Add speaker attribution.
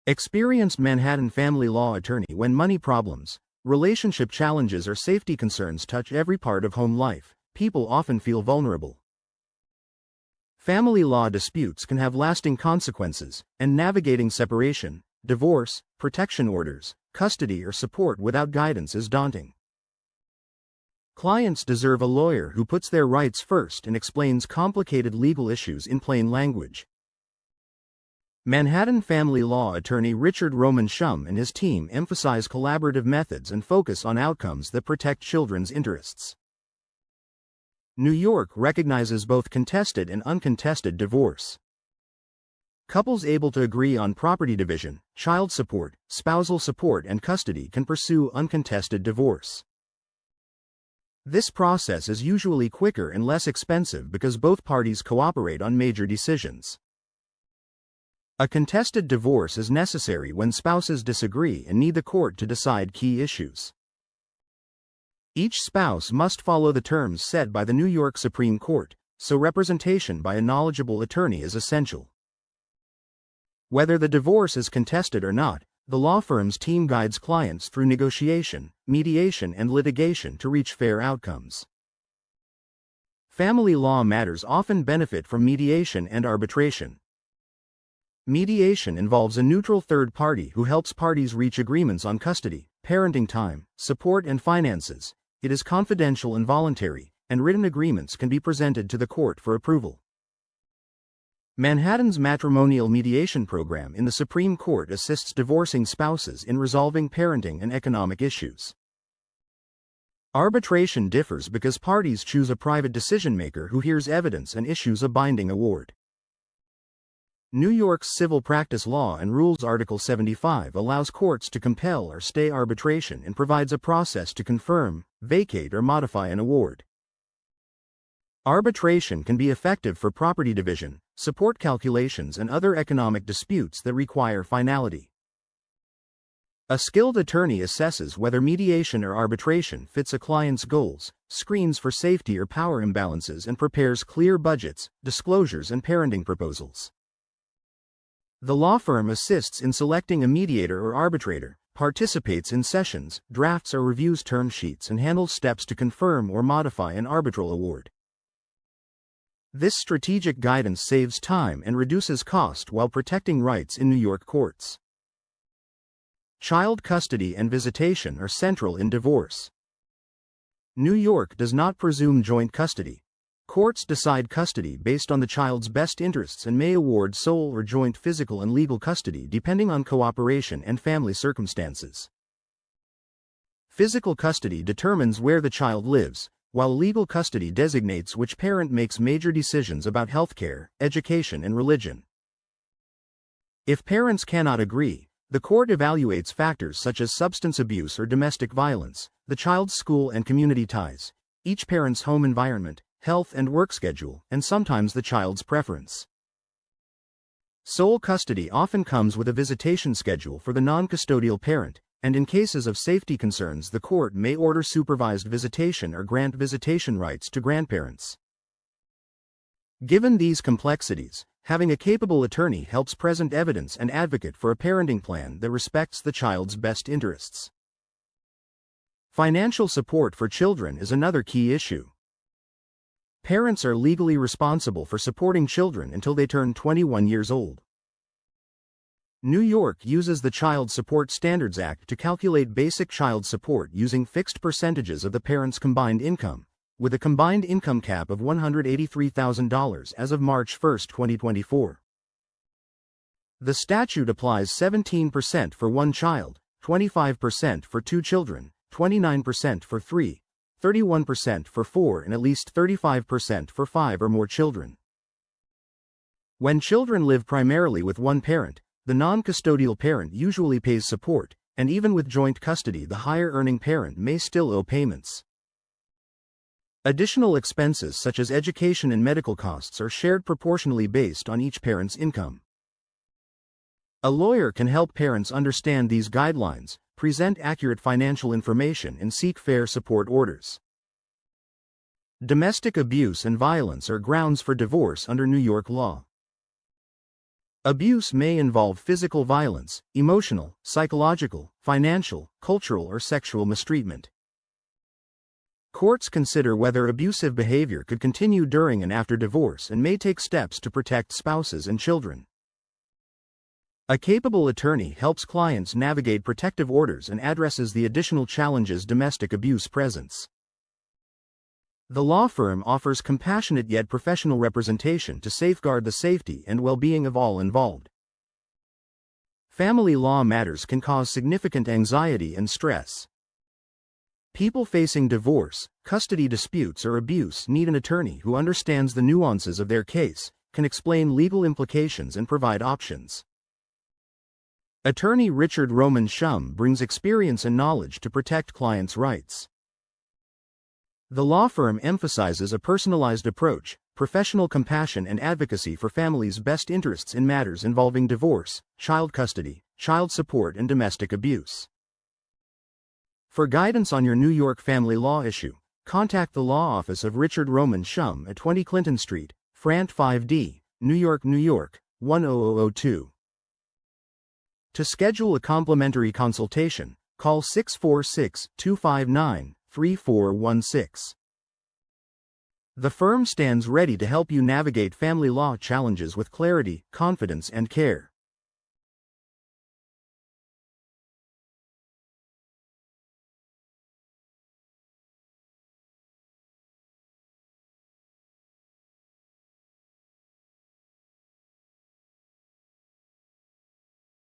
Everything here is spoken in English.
Speaker 1: Experienced Manhattan family law attorney. When money problems, relationship challenges, or safety concerns touch every part of home life, people often feel vulnerable. Family law disputes can have lasting consequences, and navigating separation, divorce, protection orders, custody, or support without guidance is daunting. Clients deserve a lawyer who puts their rights first and explains complicated legal issues in plain language. Manhattan family law attorney Richard Roman Shum and his team emphasize collaborative methods and focus on outcomes that protect children's interests. New York recognizes both contested and uncontested divorce. Couples able to agree on property division, child support, spousal support, and custody can pursue uncontested divorce. This process is usually quicker and less expensive because both parties cooperate on major decisions. A contested divorce is necessary when spouses disagree and need the court to decide key issues. Each spouse must follow the terms set by the New York Supreme Court, so representation by a knowledgeable attorney is essential. Whether the divorce is contested or not, the law firm's team guides clients through negotiation, mediation, and litigation to reach fair outcomes. Family law matters often benefit from mediation and arbitration. Mediation involves a neutral third party who helps parties reach agreements on custody, parenting time, support, and finances. It is confidential and voluntary, and written agreements can be presented to the court for approval. Manhattan's matrimonial mediation program in the Supreme Court assists divorcing spouses in resolving parenting and economic issues. Arbitration differs because parties choose a private decision-maker who hears evidence and issues a binding award. New York's Civil Practice Law and Rules Article 75 allows courts to compel or stay arbitration and provides a process to confirm, vacate, or modify an award. Arbitration can be effective for property division, support calculations, and other economic disputes that require finality. A skilled attorney assesses whether mediation or arbitration fits a client's goals, screens for safety or power imbalances, and prepares clear budgets, disclosures, and parenting proposals. The law firm assists in selecting a mediator or arbitrator, participates in sessions, drafts or reviews term sheets, and handles steps to confirm or modify an arbitral award. This strategic guidance saves time and reduces cost while protecting rights in New York courts. Child custody and visitation are central in divorce. New York does not presume joint custody. Courts decide custody based on the child's best interests and may award sole or joint physical and legal custody depending on cooperation and family circumstances. Physical custody determines where the child lives, while legal custody designates which parent makes major decisions about healthcare, education, and religion. If parents cannot agree, the court evaluates factors such as substance abuse or domestic violence, the child's school and community ties, each parent's home environment, health and work schedule, and sometimes the child's preference. Sole custody often comes with a visitation schedule for the non-custodial parent, and in cases of safety concerns the court may order supervised visitation or grant visitation rights to grandparents. Given these complexities, having a capable attorney helps present evidence and advocate for a parenting plan that respects the child's best interests. Financial support for children is another key issue. Parents are legally responsible for supporting children until they turn 21 years old. New York uses the Child Support Standards Act to calculate basic child support using fixed percentages of the parent's combined income, with a combined income cap of $183,000 as of March 1, 2024. The statute applies 17% for one child, 25% for two children, 29% for three, 31% for 4, and at least 35% for 5 or more children. When children live primarily with one parent, the non-custodial parent usually pays support, and even with joint custody the higher-earning parent may still owe payments. Additional expenses such as education and medical costs are shared proportionally based on each parent's income. A lawyer can help parents understand these guidelines, present accurate financial information, and seek fair support orders. Domestic abuse and violence are grounds for divorce under New York law. Abuse may involve physical violence, emotional, psychological, financial, cultural, or sexual mistreatment. Courts consider whether abusive behavior could continue during and after divorce and may take steps to protect spouses and children. A capable attorney helps clients navigate protective orders and addresses the additional challenges domestic abuse presents. The law firm offers compassionate yet professional representation to safeguard the safety and well-being of all involved. Family law matters can cause significant anxiety and stress. People facing divorce, custody disputes, or abuse need an attorney who understands the nuances of their case, can explain legal implications, and provide options. Attorney Richard Roman Shum brings experience and knowledge to protect clients' rights. The law firm emphasizes a personalized approach, professional compassion, and advocacy for families' best interests in matters involving divorce, child custody, child support, and domestic abuse. For guidance on your New York family law issue, contact the law office of Richard Roman Shum at 20 Clinton Street, FRNT 5D, New York, New York, 10002. To schedule a complimentary consultation, call 646-259-3416. The firm stands ready to help you navigate family law challenges with clarity, confidence, and care.